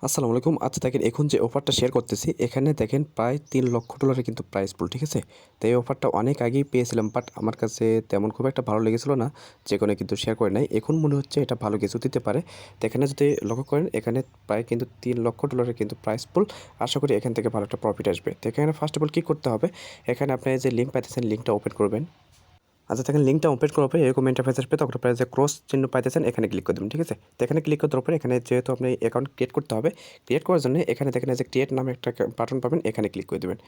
আসসালামু আলাইকুম। আচ্ছা দেখেন, এখন যে অফারটা শেয়ার করতেছি এখানে দেখেন প্রায় $3 লক্ষ কিন্তু প্রাইস পুল, ঠিক আছে? তো এই অফারটা অনেক আগেই পেয়েছিলাম, বাট আমার কাছে তেমন খুব একটা ভালো লেগেছিল না, যে কোনো কিন্তু শেয়ার করে নাই। এখন মনে হচ্ছে এটা ভালো কিছু দিতে পারে। তো এখানে যদি লক্ষ্য করেন এখানে প্রায় কিন্তু $3 লক্ষ কিন্তু প্রাইস পুল। আশা করি এখান থেকে ভালো একটা প্রফিট আসবে। তো এখানে ফার্স্ট অফ অল কী করতে হবে, এখানে আপনি যে লিঙ্ক পাইতেছেন লিঙ্কটা ওপেন করবেন। আচ্ছা দেখেন, লিঙ্কটা ওপেন করার পরে এরকম ইন্টারফেস আসবে, তখন আপনারা যে ক্রস চিহ্ন পাইতেছেন এখানে ক্লিক করে দেবেন, ঠিক আছে? তো এখানে ক্লিক করার পরে এখানে যেহেতু আপনি অ্যাকাউন্ট ক্রিয়েট করতে হবে, ক্রিয়েট করার জন্য এখানে দেখেন যে ক্রিয়েট নামে একটা বাটন পাবেন, এখানে ক্লিক করে দেবেন।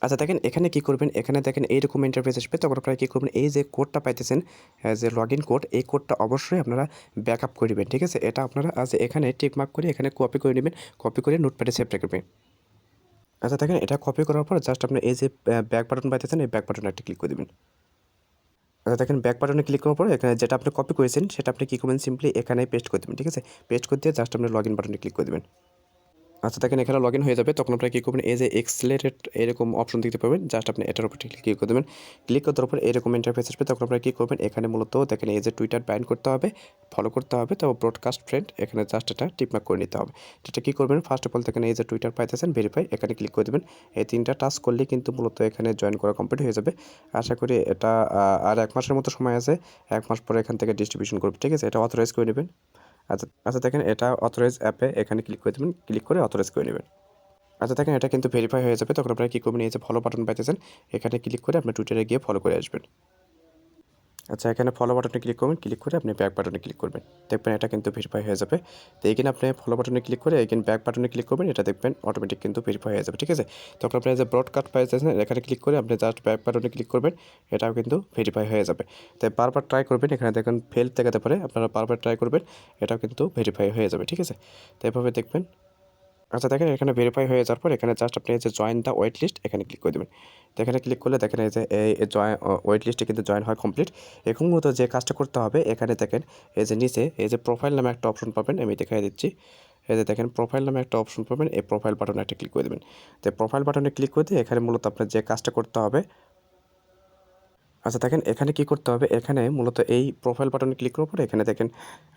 আচ্ছা দেখেন, এখানে কী করবেন, এখানে দেখেন এইরকম ইন্টারফেস আসবে, তখন আপনারা কী করবেন, এই যে কোডটা পাইতেছেন, যে লগ ইন কোড, এই কোডটা অবশ্যই আপনারা ব্যাকআপ করে নেবেন, ঠিক আছে? এটা আপনারা এখানে টিক মার্ক করে এখানে কপি করে নেবেন, কপি করে নোটপ্যাডে সেভ রাখবেন। আচ্ছা দেখেন, এটা কপি করার পর জাস্ট আপনি এই যে ব্যাক বাটন পাইতেছেন, এই ব্যাক বাটনে একটা ক্লিক করে দেবেন। আচ্ছা দেখেন, ব্যাক বাটনে ক্লিক করার পরে এখানে যেটা আপনি কপি করেছেন সেটা আপনি কী করবেন, সিম্পলি এখানে পেস্ট করে দেবেন, ঠিক আছে? পেস্ট করে দিয়ে জাস্ট আপনি লগ ইন বাটনে ক্লিক করে দেবেন। আচ্ছা দেখেন, এখানে লগ ইন হয়ে যাবে, তখন আপনারা কী করবেন, এই যে এক্সেলারেট এরকম অপশন দেখতে পাবেন, জাস্ট আপনি এটার উপর ক্লিক করে দেবেন। ক্লিক করার পর এরকম ইন্টারফেস আসবে, তখন আপনারা কী করবেন, এখানে মূলত দেখেন এই যে টুইটার বাইন্ড করতে হবে, ফলো করতে হবে, তো ব্রডকাস্ট ফ্রেন্ড এখানে জাস্ট এটা টিকমার্ক করে নিতে হবে। যেটা কী করবেন, ফার্স্ট অফ অল দেখেন এই যে টুইটার পাইতেছেন ভেরিফাই, এখানে ক্লিক করে দেবেন। এই 3টা টাস্ক করলে কিন্তু মূলত এখানে জয়েন করা কমপ্লিট হয়ে যাবে। আশা করি এটা আর 1 মাসের মতো সময় আছে। 1 মাস পরে এখান থেকে ডিস্ট্রিবিউশন করবে, ঠিক আছে? এটা অথরাইজ করে নেবেন। আচ্ছা আচ্ছা দেখেন, এটা অথরাইজ অ্যাপে এখানে ক্লিক করে দেবেন, ক্লিক করে অথরাইজ করে নেবেন। আচ্ছা দেখেন, এটা কিন্তু ভেরিফাই হয়ে যাবে, তখন আপনারা কী করবেন, এই যে ফলো বাটন পাইতেছেন, এখানে ক্লিক করে আপনি টুইটারে গিয়ে ফলো করে আসবেন। আচ্ছা, এখানে ফলো বাটনে ক্লিক করবেন, ক্লিক করে আপনি ব্যাক বাটনে ক্লিক করবেন, দেখবেন এটা কিন্তু ভেরিফাই হয়ে যাবে। তো এইখানে আপনি ফলো বাটনে ক্লিক করে এইখানে ব্যাক বাটনে ক্লিক করবেন, এটা দেখবেন অটোমেটিক কিন্তু ভেরিফাই হয়ে যাবে, ঠিক আছে? তখন আপনি যে ব্রডকাস্ট পাইতেছেন এখানে ক্লিক করে আপনি জাস্ট ব্যাক বাটনে ক্লিক করবেন, এটাও কিন্তু ভেরিফাই হয়ে যাবে। তাই বারবার ট্রাই করবেন, এখানে দেখেন ফেল দেখাতে পারে, আপনারা বারবার ট্রাই করবেন, এটাও কিন্তু ভেরিফাই হয়ে যাবে, ঠিক আছে? তো এভাবে দেখবেন। আচ্ছা দেখেন, এখানে ভেরিফাই হয়ে যাওয়ার পর এখানে জাস্ট আপনি এই যে জয়েন দ্য ওয়েট লিস্ট এখানে ক্লিক করে দেবেন। তো এখানে ক্লিক করলে দেখেন এই যে এই ওয়েট লিস্টে কিন্তু জয়েন হয় কমপ্লিট। এখন মূলত যে কাজটা করতে হবে, এখানে দেখেন এই যে নিচে এই যে প্রোফাইল নামে একটা অপশন পাবেন, আমি দেখাই দিচ্ছি। এই যে দেখেন প্রোফাইল নামে একটা অপশন পাবেন, এই প্রোফাইল বাটনে একটা ক্লিক করে দেবেন। তো প্রোফাইল বাটনে ক্লিক করে দিয়ে এখানে মূলত আপনার যে কাজটা করতে হবে। আচ্ছা দেখেন, এখানে কি করতে হবে, এখানে মূলত এই প্রোফাইল বাটনে ক্লিক করার পরে এখানে দেখেন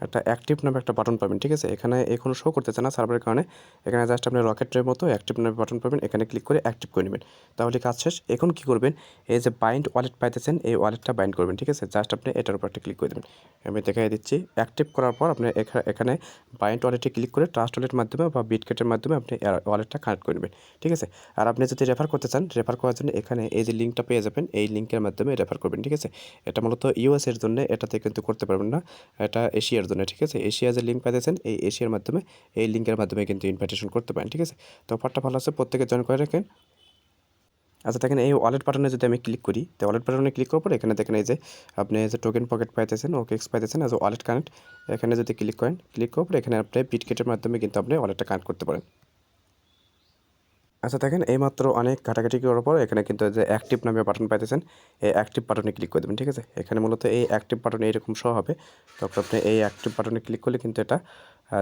একটা অ্যাক্টিভ নামে একটা বাটন পাবেন, ঠিক আছে? এখানে এখনও শো করতেছে না সার্ভারের কারণে। এখানে জাস্ট আপনি রকেটের মতো অ্যাক্টিভ নামে বাটন পাবেন, এখানে ক্লিক করে অ্যাক্টিভ করে নেবেন। তাহলে কাজ শেষ। এখন কি করবেন, এই যে বাইন্ড ওয়ালেট পাইতেছেন এই ওয়ালেটটা বাইন্ড করবেন, ঠিক আছে? জাস্ট আপনি এটার উপর একটা ক্লিক করে দেবেন। আমি দেখাই দিচ্ছি। অ্যাক্টিভ করার পর আপনি এখানে বাইন্ড ওয়ালেটে ক্লিক করে ট্রাস্ট ওয়ালেটের মাধ্যমে বা বিটগেটের মাধ্যমে আপনি ওয়ালেটটা কানেক্ট করে নেবেন, ঠিক আছে? আর আপনি যদি রেফার করতে চান, রেফার করার জন্য এখানে এই যে লিঙ্কটা পেয়ে যাবেন, এই লিঙ্কের মাধ্যমে রেফার করবেন, ঠিক আছে? এটা মূলত ইউএসের জন্য, এটাতে কিন্তু করতে পারবেন না, এটা এশিয়ার জন্য, ঠিক আছে? এশিয়া যে লিঙ্ক পাইতেছেন এই এশিয়ার মাধ্যমে, এই লিঙ্কের মাধ্যমে কিন্তু ইনভাইটেশন করতে পারেন, ঠিক আছে? তো অফারটা ভালো আছে, প্রত্যেকে জয়েন করে রাখেন। আচ্ছা দেখেন, এই ওয়ালেট বাটনে যদি আমি ক্লিক করি, তো ওয়ালেট বাটনে ক্লিক করার পর এখানে দেখেন এই যে আপনি এই যে টোকেন পকেট পাইতেছেন, ওকেএক্স পাইতেছেন, অ্যাজ ওয়ালেট কানেক্ট, এখানে যদি ক্লিক করেন, ক্লিক করার পর এখানে আপনি বিটগেটের মাধ্যমে কিন্তু আপনি ওয়ালেটটা কানেক্ট করতে পারেন। আচ্ছা দেখেন, এইমাত্র অনেক ঘাটাঘাটি করার পর এখানে কিন্তু যে অ্যাক্টিভ নামে বাটন পাইতেছেন, এই অ্যাক্টিভ বাটনে ক্লিক করে দেবেন, ঠিক আছে? এখানে মূলত এই অ্যাক্টিভ বাটনে এইরকম শো হবে, তখন আপনি এই অ্যাক্টিভ বাটনে ক্লিক করলে কিন্তু এটা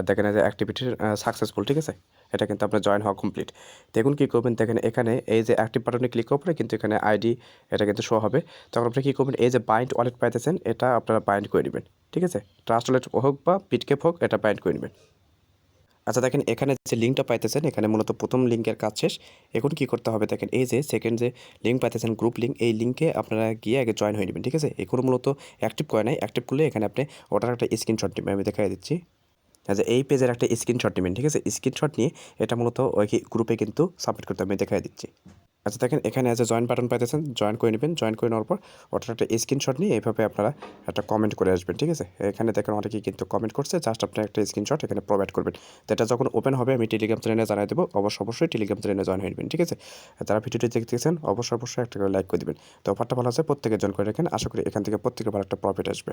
দেখেন যে অ্যাক্টিভিটি সাকসেসফুল, ঠিক আছে? এটা কিন্তু আপনার জয়েন হওয়া কমপ্লিট। দেখুন কী করবেন, দেখেন এখানে এই যে অ্যাক্টিভ বাটনে ক্লিক করার পরে কিন্তু এখানে আইডি এটা কিন্তু শো হবে, তখন আপনি কী করবেন, এই যে বাইন্ড ওয়ালেট পাইতেছেন এটা আপনারা বাইন্ড করে নেবেন, ঠিক আছে? ট্রাস্ট ওয়ালেট হোক বা বিটক্যাপ হোক, এটা বাইন্ড করে নেবেন। আচ্ছা দেখেন, এখানে যে লিঙ্কটা পাইতেছেন এখানে মূলত প্রথম লিঙ্কের কাজ শেষ। এখন কি করতে হবে, দেখেন এই যে সেকেন্ড যে লিঙ্ক পাইতেছেন গ্রুপ লিঙ্ক, এই লিঙ্কে আপনারা গিয়ে আগে জয়েন হয়ে নেবেন, ঠিক আছে? এখন মূলত অ্যাক্টিভ করে নাই, অ্যাক্টিভ করলে এখানে আপনি ওটার একটা স্ক্রিনশট নেবেন, আমি দেখাই দিচ্ছি। আচ্ছা, এই পেজের একটা স্ক্রিনশট নেবেন, ঠিক আছে? স্ক্রিনশট নিয়ে এটা মূলত ওই গ্রুপে কিন্তু সাবমিট করতে হবে, আমি দেখাই দিচ্ছি। আচ্ছা দেখেন, এখানে আছে জয়েন বাটন পাইতেছেন, জয়েন করে নেবেন। জয়েন করে নেওয়ার পর ওটার একটা স্ক্রিনশট নিয়ে এইভাবে আপনারা একটা কমেন্ট করে আসবেন, ঠিক আছে? এখানে দেখেন অনেকেই কিন্তু কমেন্ট করছে, জাস্ট আপনি একটা স্ক্রিনশট এখানে প্রোভাইড করবেন। তো এটা যখন ওপেন হবে আমি টেলিগ্রাম চ্যানেলে জানাই দেবো, অবশ্যই টেলিগ্রাম চ্যানেলে জয়েন হয়ে নেবেন, ঠিক আছে? যারা ভিডিওটি দেখতেছেন অবশ্যই একটা করে লাইক করে দেবেন। তো অফারটা ভালো আছে, প্রত্যেকে জয়েন করে রাখেন। আশা করি এখান থেকে প্রত্যেকের ভালো একটা প্রফিট আসবে।